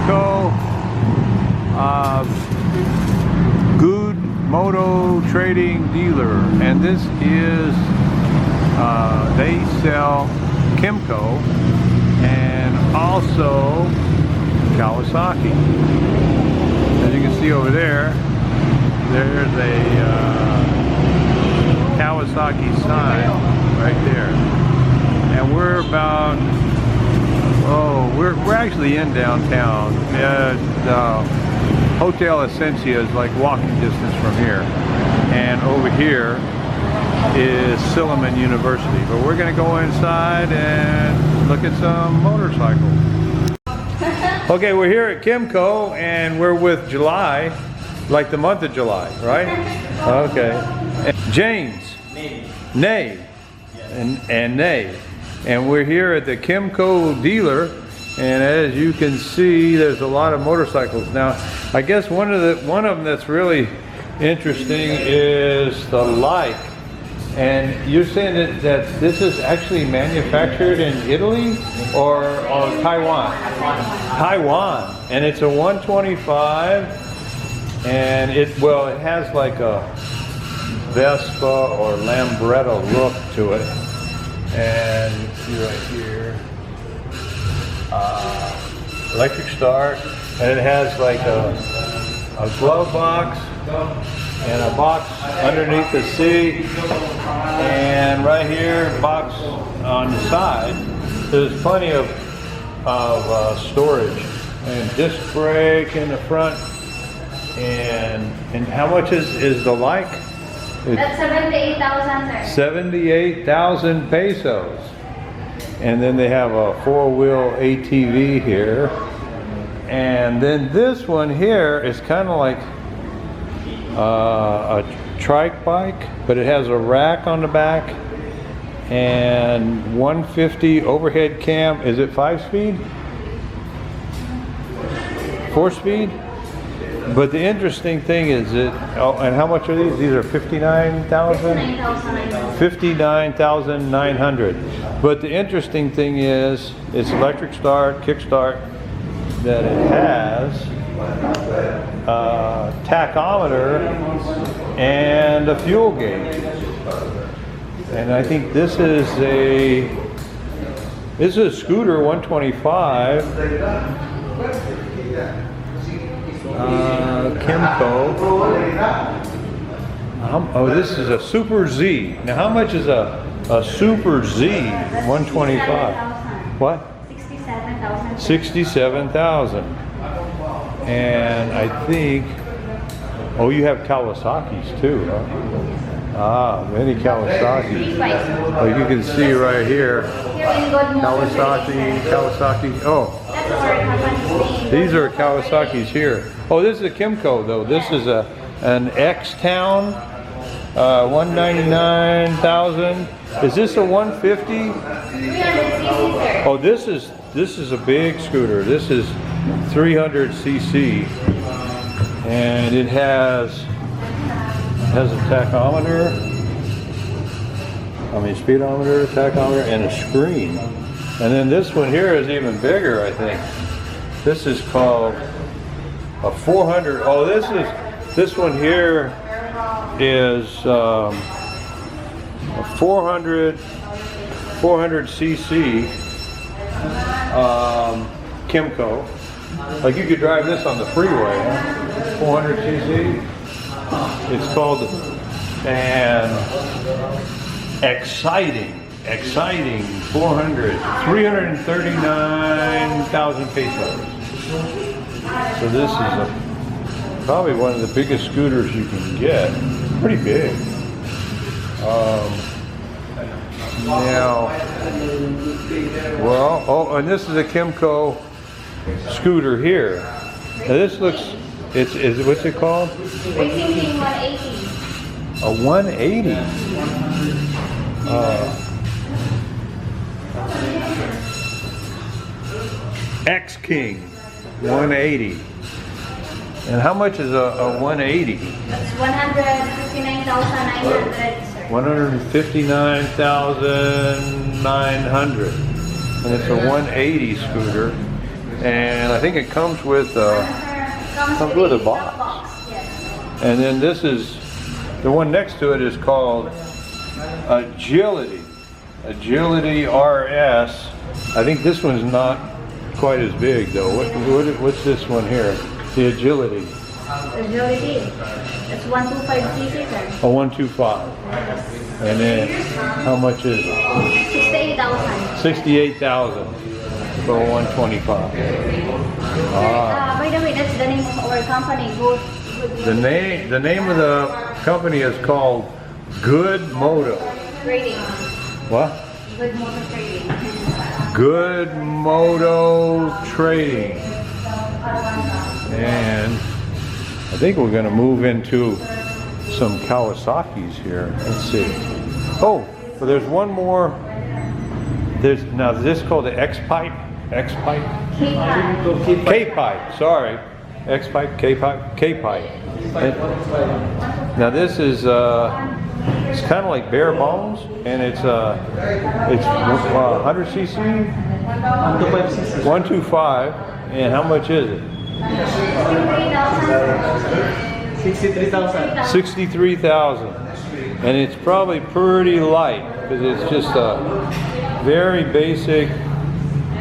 Kymco Good Moto Trading Dealer, and this is they sell Kymco and also Kawasaki. As you can see over there, there's a Kawasaki sign right there, and we're about we're actually in downtown. Hotel Essentia is like walking distance from here, and over here is Silliman University. But we're going to go inside and look at some motorcycles. Okay, we're here at Kymco, and we're with July, like the month of July, right? Okay. And James. Nay. And Nay. And we're here at the Kymco dealer, and as you can see, there's a lot of motorcycles. Now, I guess one of them that's really interesting is the Like. And you're saying that this is actually manufactured in Italy or Taiwan? Taiwan. And it's a 125, and it has like a Vespa or Lambretta look to it. And you can see right here, electric start, and it has like a glove box and a box underneath the seat, and right here, box on the side. There's plenty of storage, and disc brake in the front. And how much is the Like? That's 78,000. 78,000 pesos. And then they have a four-wheel ATV here. And then this one here is kind of like a trike bike, but it has a rack on the back and 150 overhead cam. Is it 5-speed? 4-speed? But the interesting thing is and how much are these? These are 59,000? 59,900. But the interesting thing is, it's electric start, kick start, that it has a tachometer and a fuel gauge. And I think this is a scooter 125. Kymco. This is a Super Z. Now, how much is a Super Z 125? What? 67,000. 67,000. And I think, you have Kawasaki's too, huh? Many Kawasaki's. Like you can see right here, Kawasaki. Oh. These are Kawasaki's here. Oh, this is a Kymco though. This is an X-Town, 199,000. Is this a 150? 300cc. Oh, this is a big scooter. This is 300cc, and it has a tachometer. Speedometer, tachometer, and a screen. And then this one here is even bigger, I think. This is called a 400. Oh, this one here is a 400cc Kymco. Like you could drive this on the freeway, huh? 400cc. It's called exciting 339,000 pesos. So this is probably one of the biggest scooters you can get. Pretty big. And this is a Kymco scooter here. Now this looks, what's it called? Racing King 180. A 180. X King 180. And how much is a 180? That's 159,900, sir. 159,900. And it's a 180 scooter. And I think it comes with Comes with a a box. Yes. And then this is, the one next to it is called Agility. Agility RS. I think this one's not quite as big though. What's this one here? The Agility. Agility. It's 125cc, sir. A 125. And then how much is it? 68,000. 68,000 for a 125. By the way, that's the name of our company. The name of the company is called Good Moto. Trading. What? Good motor trading. Good Moto Trading. And I think we're going to move into some Kawasaki's here. Let's see. Oh, well, there's one more. There's now this is called the X-Pipe. X-Pipe? K-Pipe, sorry. X-Pipe, K-Pipe, K-Pipe. Now this is, it's kind of like bare bones, and it's 100 cc? 125, and how much is it? 63,000. 63,000. And it's probably pretty light, because it's just a very basic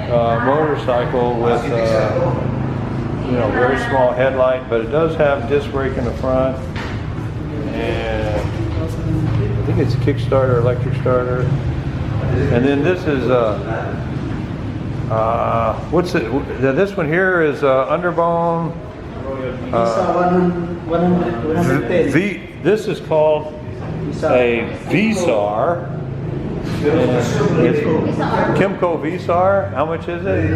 motorcycle with very small headlight, but it does have disc brake in the front, and I think it's a Kickstarter, electric starter. And then this is what's it? This one here is Underbone. 110. This is called a VSAR. Kymco VSAR. How much is it?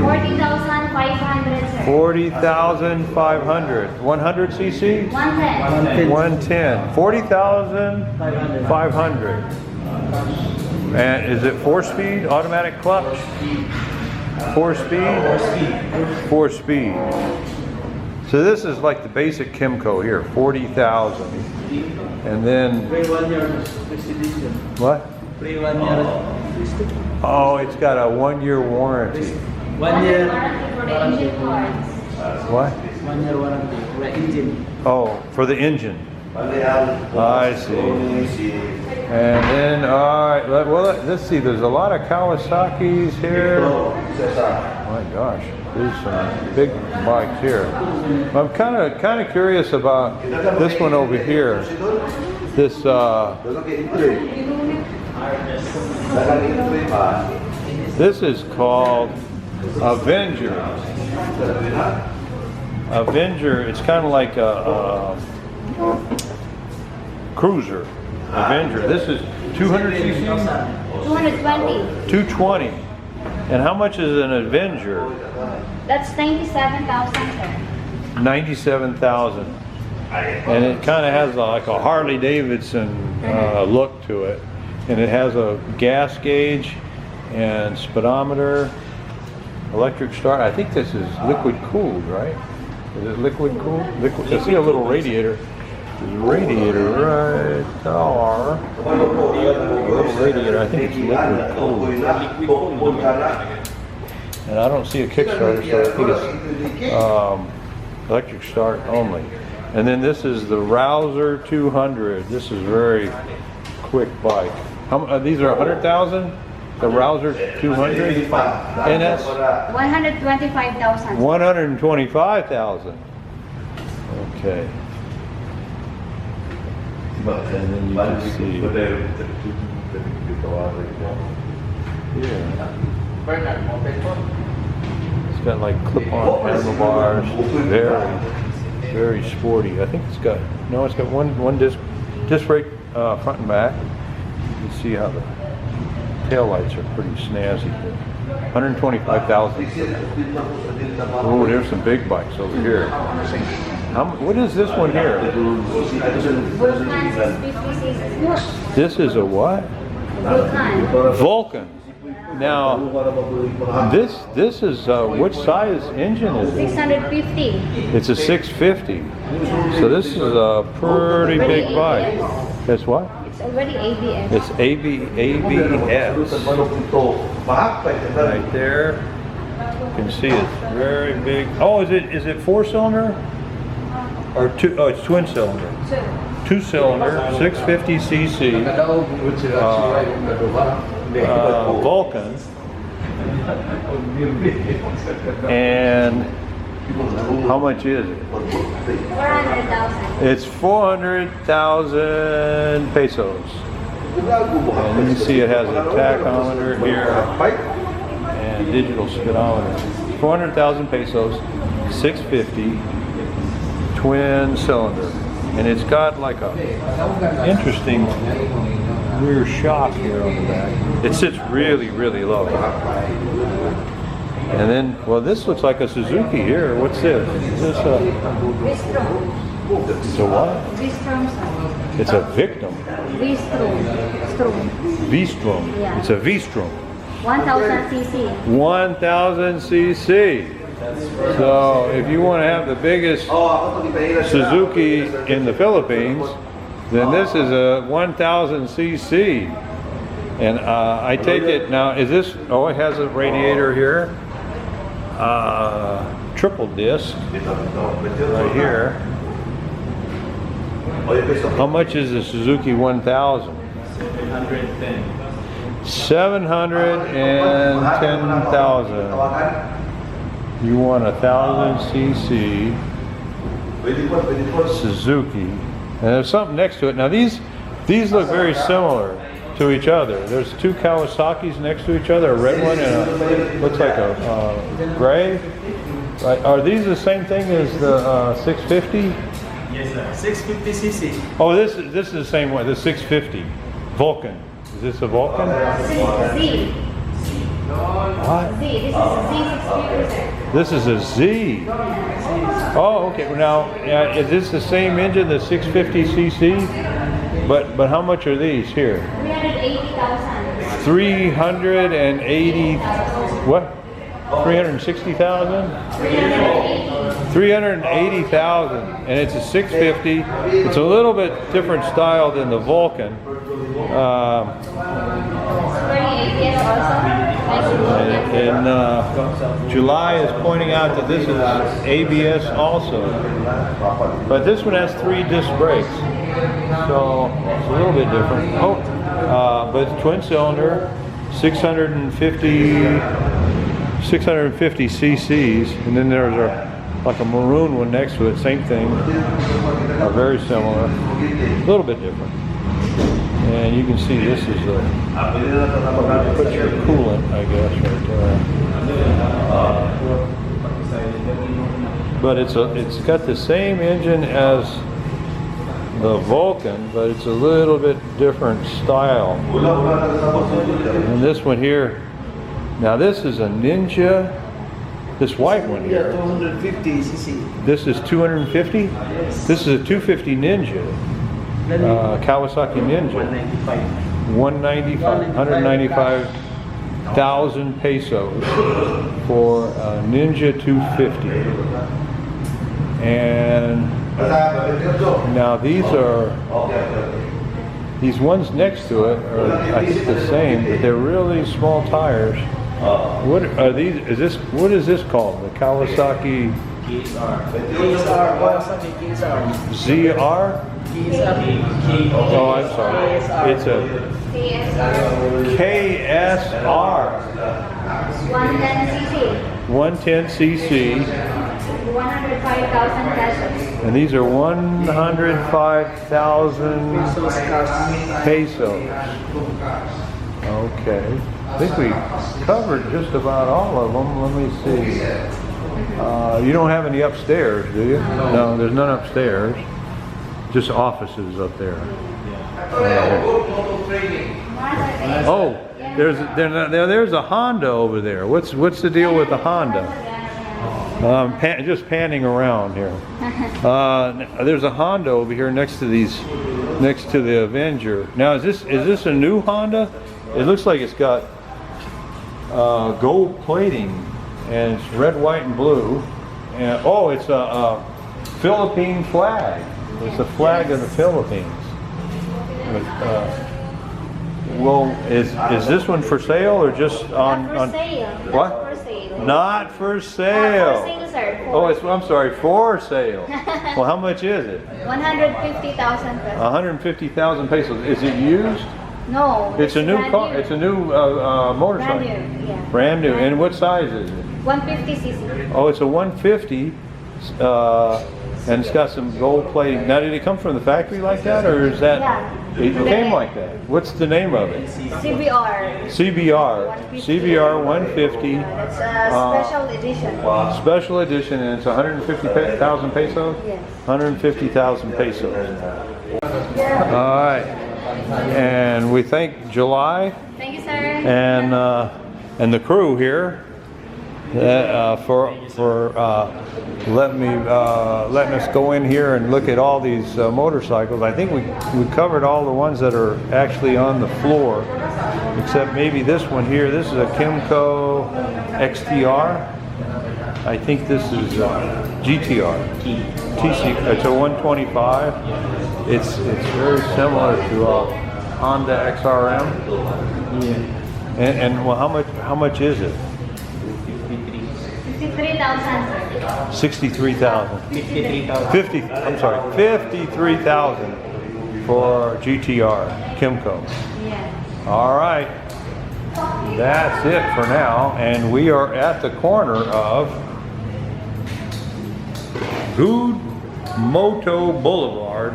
40,500, sir. 40,500. 100 cc? 110. 110. 40,500. And is it 4-speed automatic clutch? 4-speed? 4-speed. So this is like the basic Kymco here, 40,000. And then what? Oh, it's got a 1-year warranty. 1 year For the engine parts. What? 1 year warranty for the engine. Oh, for the engine. I see. And then, all right, well, let's see. There's a lot of Kawasaki's here. Oh my gosh, there's some big bikes here. I'm kind of curious about this one over here. This this is called Avenger. Avenger. It's kind of like a cruiser. Avenger. This is 200 cc? 220. 220. And how much is an Avenger? That's 97,000, sir. 97,000. And it kind of has like a Harley Davidson look to it. And it has a gas gauge and speedometer, electric start. I think this is liquid cooled, right? Is it liquid cooled? Liquid. I see a little radiator. There's a radiator right there. A little radiator. I think it's liquid cooled. And I don't see a Kickstarter, so I think it's electric start only. And then this is the Rouser 200. This is very quick bike. These are 100,000? The Rouser 200 NS? 125,000. 125,000. Okay. And then you can see. Yeah. It's got like clip-on handlebars. Very sporty. I think it's got one disc brake front and back. You can see how the tail lights are pretty snazzy here. 125,000. Oh, there's some big bikes over here. What is this one here? This is a what? Vulcan. Now, this is which size engine is it? 650. It's a 650. So this is a pretty big bike. That's what? It's already ABS. It's ABS. Right there. You can see it's very big. Oh, is it 4-cylinder? Or two? Oh, it's twin cylinder. 2-cylinder, 650cc Vulcan. And how much is it? 400,000. It's 400,000 pesos. And you can see it has a tachometer here and digital speedometer. 400,000 pesos, 650, twin cylinder. And it's got like a interesting rear shock here on the back. It sits really, really low. And then, well, this looks like a Suzuki here. What's this? Is this a... V-Strom. It's a what? V-Strom. It's a Victim. V-Strom. V-Strom. Yeah. It's a V-Strom. 1000 cc. 1000 cc. So if you want to have the biggest Suzuki in the Philippines, then this is a 1000 cc. And I take it now, is this, oh, it has a radiator here. Triple disc right here. How much is the Suzuki 1000? 710,000. You want 1000 cc Suzuki, and there's something next to it. Now these look very similar to each other. There's two Kawasaki's next to each other, a red one and a looks like a gray. Right? Are these the same thing as the 650? Yes, sir. 650 cc. Oh, this is the same one. The 650 Vulcan. Is this a Vulcan? Z. What? Z. This is a Z650, sir. This is a Z. Oh, okay. Now, is this the same engine, the 650cc? But how much are these here? 380,000. 380. What? 360,000? 380,000, and it's a 650. It's a little bit different style than the Vulcan. And July is pointing out that this is ABS also, but this one has 3 disc brakes, so it's a little bit different. Oh, but it's twin cylinder, 650 cc's, and then there's like a maroon one next to it, same thing, very similar, a little bit different. And you can see this is the put your coolant, I guess, right there. But it's got the same engine as the Vulcan, but it's a little bit different style. And this one here, now this is a Ninja. This white one here. 250 cc. This is 250. This is a 250 Ninja. Kawasaki Ninja. 195,000 pesos for a Ninja 250. And now these ones next to it are, I think, the same, but they're really small tires. What are these? What is this called? The Kawasaki ZR? Oh, I'm sorry. It's a KSR. 110cc. 105,000 pesos. And these are 105,000 pesos. Okay. I think we covered just about all of them. Let me see. You don't have any upstairs, do you? No, there's none upstairs. Just offices up there. Oh, there's a Honda over there. What's the deal with the Honda? Just panning around here. There's a Honda over here next to the Avenger. Now, is this a new Honda? It looks like it's got gold plating, and it's red, white, and blue. And oh, it's a Philippine flag. It's the flag of the Philippines. Well, is this one for sale or just on? For sale. What? For sale. Not for For sale. sale, sir. Oh, it's, I'm sorry, for sale. Well, how much is it? 150,000 pesos. 150,000 pesos. Is it used? No. It's a new brand car. new. It's a new motorcycle. Brand new, yeah. Brand new. And what size is it? 150cc. Oh, it's a 150, and it's got some gold plating. Now, did it come from the factory like that, or is that? Yeah. It came like that. What's the name of it? CBR. CBR. CBR 150. That's a special edition. Special edition, and it's 150,000 pesos. Yes. 150,000 pesos. All right, and we thank July Thank you, sir. and the crew here for letting us go in here and look at all these motorcycles. I think we covered all the ones that are actually on the floor, except maybe this one here. This is a Kymco XTR. I think this is GTR. TC. It's a 125. It's very similar to a Honda XRM. Yeah. And well, how much is it? 53,000. 63,000. 53,000. 50. I'm sorry, 53,000 for GTR Kymco. Yeah. All right, that's it for now, and we are at the corner of Good Moto Boulevard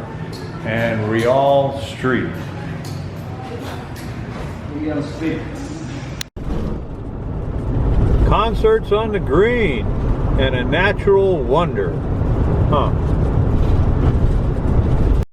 and Real Street. Concerts on the Green and a natural wonder. Huh.